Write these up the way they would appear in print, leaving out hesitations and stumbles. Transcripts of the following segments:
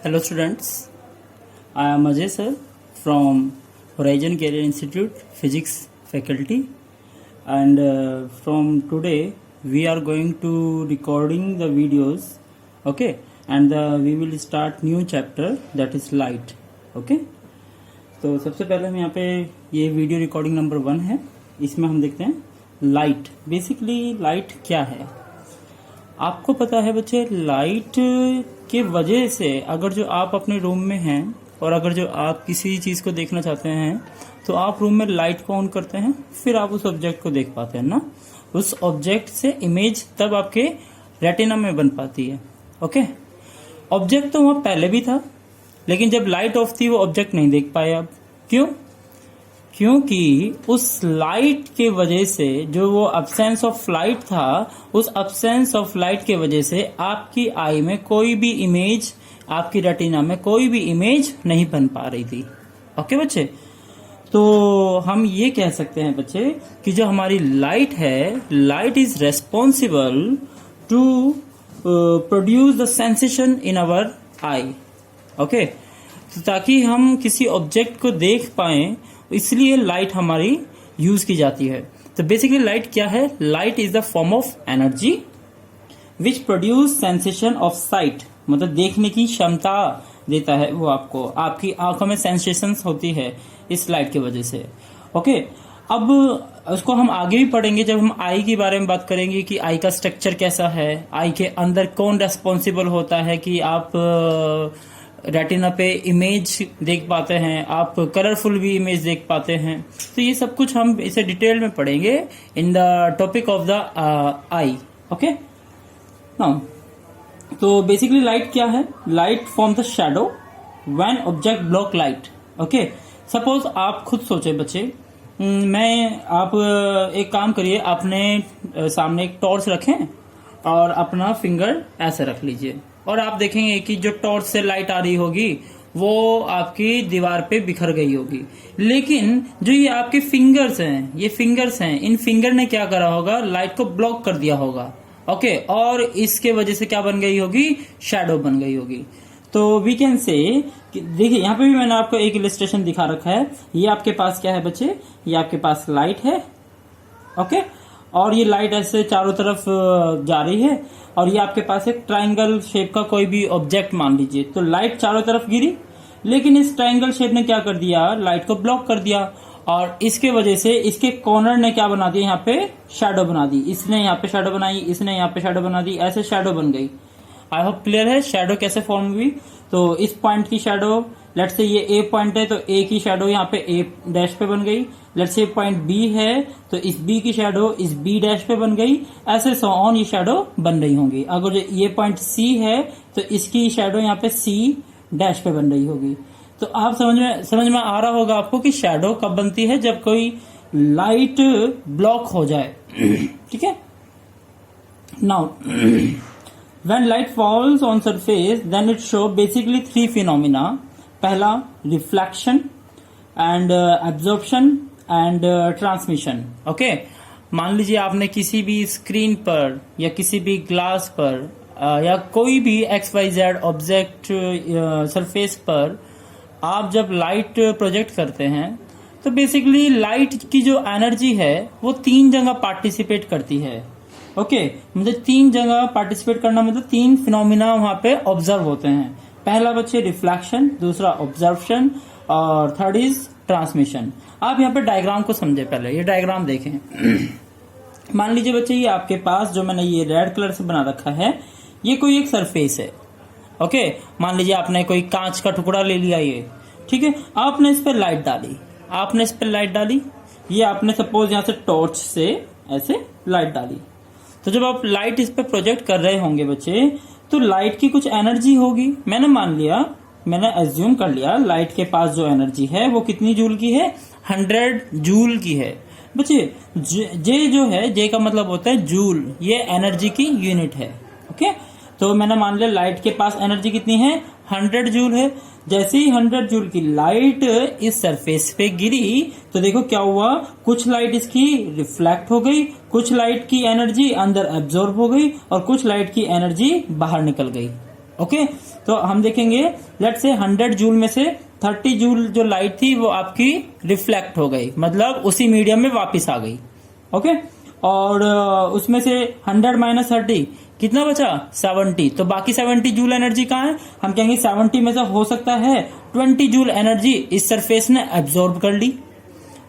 Hello students, I am Ajay sir from Horizon Career Institute Physics faculty, and from today we are going to recording the videos, okay, and we will start new chapter that is light, okay. तो सबसे पहले हम यहाँ पे ये video recording number 1 है, इसमें हम देखते हैं लाइट। बेसिकली लाइट क्या है आपको पता है बच्चे? लाइट के वजह से अगर जो आप अपने रूम में हैं और अगर जो आप किसी चीज़ को देखना चाहते हैं तो आप रूम में लाइट को ऑन करते हैं, फिर आप उस ऑब्जेक्ट को देख पाते हैं ना। उस ऑब्जेक्ट से इमेज तब आपके रेटिना में बन पाती है, ओके। ऑब्जेक्ट तो वहाँ पहले भी था, लेकिन जब लाइट ऑफ थी वो ऑब्जेक्ट नहीं देख पाए आप। क्यों? क्योंकि उस लाइट के वजह से जो वो अब्सेंस ऑफ लाइट था, उस अब्सेंस ऑफ लाइट के वजह से आपकी आई में कोई भी इमेज, आपकी रेटिना में कोई भी इमेज नहीं बन पा रही थी, ओके बच्चे। तो हम ये कह सकते हैं बच्चे कि जो हमारी लाइट है, light is responsible to produce the sensation in our eye, okay. तो ताकि हम किसी ऑब्जेक्ट को देख पाएं, इसलिए लाइट हमारी यूज की जाती है। तो बेसिकली लाइट क्या है? Light is the form of energy which produce sensation of site, मतलब देखने की क्षमता देता है वो आपको, आपकी आंखों में सेंसेशंस होती है इस लाइट की वजह से, ओके। अब उसको हम आगे भी पढ़ेंगे जब हम आई के बारे में बात करेंगे कि आई का स्ट्रक्चर कैसा है, आई के अंदर कौन रेस्पॉन्सिबल होता है कि आप रेटिना पे इमेज देख पाते हैं, आप कलरफुल भी इमेज देख पाते हैं। तो ये सब कुछ हम इसे डिटेल में पढ़ेंगे in the topic of the I, okay. Now तो बेसिकली लाइट क्या है? Light form the shadow when object block light, okay. Suppose आप खुद सोचे बच्चे, आप एक काम करिए, अपने सामने एक टॉर्च रखें और अपना फिंगर ऐसे रख लीजिए और आप देखेंगे कि जो टॉर्च से लाइट आ रही होगी वो आपकी दीवार पे बिखर गई होगी। लेकिन जो ये आपके फिंगर्स हैं, ये फिंगर्स हैं, इन फिंगर ने क्या करा होगा? लाइट को ब्लॉक कर दिया होगा, ओके। और इसके वजह से क्या बन गई होगी? शैडो बन गई होगी। तो वी कैन से, देखिए यहाँ पे भी मैंने आपको एक इलस्ट्रेशन दिखा रखा है। ये आपके पास क्या है बच्चे? ये आपके पास लाइट है, ओके। और ये लाइट ऐसे चारों तरफ जा रही है और ये आपके पास एक ट्रायंगल शेप का कोई भी ऑब्जेक्ट मान लीजिए। तो लाइट चारों तरफ गिरी, लेकिन इस ट्रायंगल शेप ने क्या कर दिया? लाइट को ब्लॉक कर दिया और इसके वजह से इसके कॉर्नर ने क्या बना दिया? यहाँ पे शैडो बना दी। इसने यहाँ पे शैडो बनाई, इसने यहाँ पे शैडो बना दी, ऐसे शैडो बन गई। आई होप क्लियर है शैडो कैसे फॉर्म हुई। तो इस पॉइंट की शैडो, लेट्स से ये ए पॉइंट है तो ए की शैडो यहाँ पे ए डैश पे बन गई। लेट्स से पॉइंट बी है तो इस बी की शैडो इस बी डैश पे बन गई। ऐसे सो ऑन ये शैडो बन रही होंगी। अगर ये पॉइंट सी है तो इसकी शैडो यहाँ पे सी डैश पे बन रही होगी। तो आप समझ में आ रहा होगा आपको कि शैडो कब बनती है? जब कोई लाइट ब्लॉक हो जाए, ठीक है। Now when light falls on surface then it show basically 3 phenomena. पहला reflection and absorption and transmission, okay. मान लीजिए आपने किसी भी स्क्रीन पर या किसी भी ग्लास पर या कोई भी XYZ ऑब्जेक्ट सरफेस पर आप जब लाइट प्रोजेक्ट करते हैं तो बेसिकली लाइट की जो एनर्जी है वो 3 जगह पार्टिसिपेट करती है, ओके। मतलब 3 जगह पार्टिसिपेट करना मतलब 3 फिनोमिना वहां पे ऑब्जर्व होते हैं। पहला बच्चे रिफ्लेक्शन, दूसरा ऑब्जर्वेशन और थर्ड इज ट्रांसमिशन। आप यहाँ पे डायग्राम को समझे। पहले ये डायग्राम देखें। मान लीजिए बच्चे ये आपके पास जो मैंने ये रेड कलर से बना रखा है, ये कोई एक सरफेस है, ओके। मान लीजिए आपने कोई कांच का टुकड़ा ले लिया, ये ठीक है। आपने इस पर लाइट डाली, ये आपने सपोज यहाँ से टॉर्च से ऐसे लाइट डाली। तो जब आप लाइट इस पे प्रोजेक्ट कर रहे होंगे बच्चे, तो लाइट की कुछ एनर्जी होगी। मैंने एज्यूम कर लिया लाइट के पास जो एनर्जी है वो कितनी जूल की है? 100 जूल की है बच्चे। जे जो है, जे का मतलब होता है जूल, ये एनर्जी की यूनिट है, ओके। तो मैंने मान लिया लाइट के पास एनर्जी कितनी है? 100 जूल है। जैसे ही 100 जूल की लाइट इस सरफेस पे गिरी तो देखो क्या हुआ? कुछ लाइट इसकी रिफ्लेक्ट हो गई, कुछ लाइट की एनर्जी अंदर एब्जॉर्ब हो गई और कुछ लाइट की एनर्जी बाहर निकल गई, ओके, तो हम देखेंगे लेट्स से 100 जूल में से 30 जूल जो लाइट थी वो आपकी रिफ्लेक्ट हो गई, मतलब उसी मीडियम में वापस आ गई। ओके, और उसमें से 100 माइनस 30 कितना बचा 70, तो बाकी 70 जूल एनर्जी कहाँ है? हम कहेंगे 70 में से हो सकता है 20 जूल एनर्जी इस सरफेस ने एब्जॉर्ब कर ली।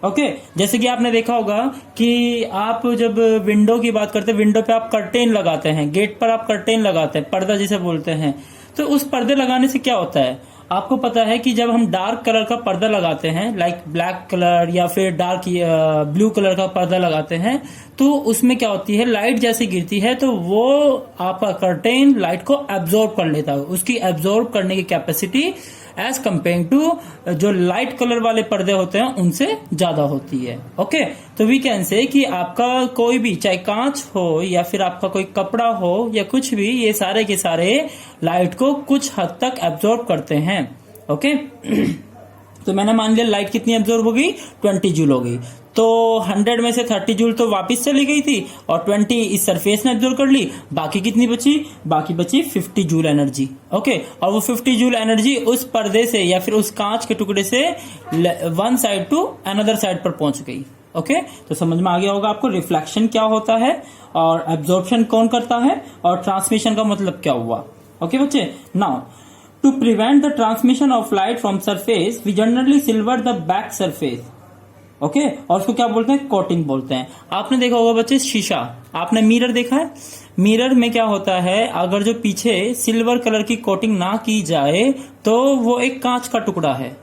ओके, जैसे कि आपने देखा होगा कि आप जब विंडो की बात करते हैं, विंडो पे आप कर्टेन लगाते हैं, गेट पर आप कर्टेन लगाते हैं, पर्दा जिसे बोलते हैं, तो उस पर्दे लगाने से क्या होता है? आपको पता है कि जब हम डार्क कलर का पर्दा लगाते हैं, लाइक ब्लैक कलर या फिर डार्क ब्लू कलर का पर्दा लगाते हैं, तो उसमें क्या होती है, लाइट जैसे गिरती है तो वो आपका कर्टेन लाइट को एब्जॉर्ब कर लेता है। उसकी एब्जॉर्ब करने की कैपेसिटी एज कंपेयर टू जो लाइट कलर वाले पर्दे होते हैं उनसे ज्यादा होती है। ओके, तो वी कैन से कि आपका कोई भी, चाहे कांच हो या फिर आपका कोई कपड़ा हो या कुछ भी, ये सारे के सारे लाइट को कुछ हद तक एब्जॉर्ब करते हैं। ओके तो मैंने मान लिया लाइट कितनी एब्जॉर्ब हो गई, 20 जूल हो गई, तो 100 में से 30 जूल तो वापस चली गई थी और 20 इस सरफेस ने एब्जॉर्ब कर ली। बाकी कितनी बची? बाकी बची 50 जूल एनर्जी। ओके, और वो 50 जूल एनर्जी उस पर्दे से या फिर उस कांच के टुकड़े से one side to another side पर पहुंच गई। ओके, तो समझ में आ गया होगा आपको रिफ्लेक्शन क्या होता है और एब्जॉर्प्शन कौन करता है और ट्रांसमिशन का मतलब क्या हुआ। ओके बच्चे, now to prevent the transmission of light from surface we generally silver the back surface. Okay, और उसको क्या बोलते हैं? कोटिंग बोलते हैं। आपने देखा होगा बच्चे शीशा, आपने मिरर देखा है? मिरर में क्या होता है, अगर जो पीछे सिल्वर कलर की कोटिंग ना की जाए तो वो एक कांच का टुकड़ा है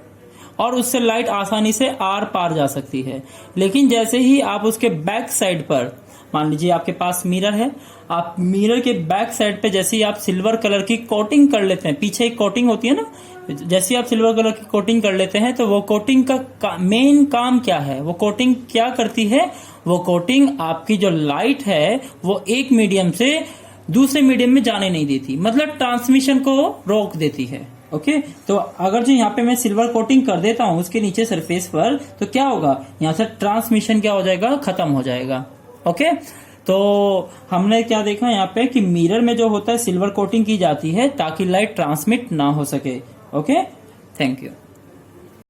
और उससे लाइट आसानी से आर पार जा सकती है। लेकिन जैसे ही आप उसके बैक साइड पर, मान लीजिए आपके पास मिरर है, आप मिरर के बैक साइड पे जैसे ही आप सिल्वर कलर की कोटिंग कर लेते हैं, पीछे एक कोटिंग होती है ना, जैसे ही आप सिल्वर कलर की कोटिंग कर लेते हैं तो वो कोटिंग का मेन काम क्या है? वो कोटिंग क्या करती है? वो कोटिंग आपकी जो लाइट है वो एक मीडियम से दूसरे मीडियम में जाने नहीं देती, मतलब ट्रांसमिशन को रोक देती है। ओके, तो अगर जो यहाँ पे मैं सिल्वर कोटिंग कर देता हूँ उसके नीचे सरफेस पर, तो क्या होगा, यहाँ से ट्रांसमिशन क्या हो जाएगा, खत्म हो जाएगा। ओके, तो हमने क्या देखा यहाँ पे कि मिरर में जो होता है सिल्वर कोटिंग की जाती है ताकि लाइट ट्रांसमिट ना हो सके। Okay, thank you.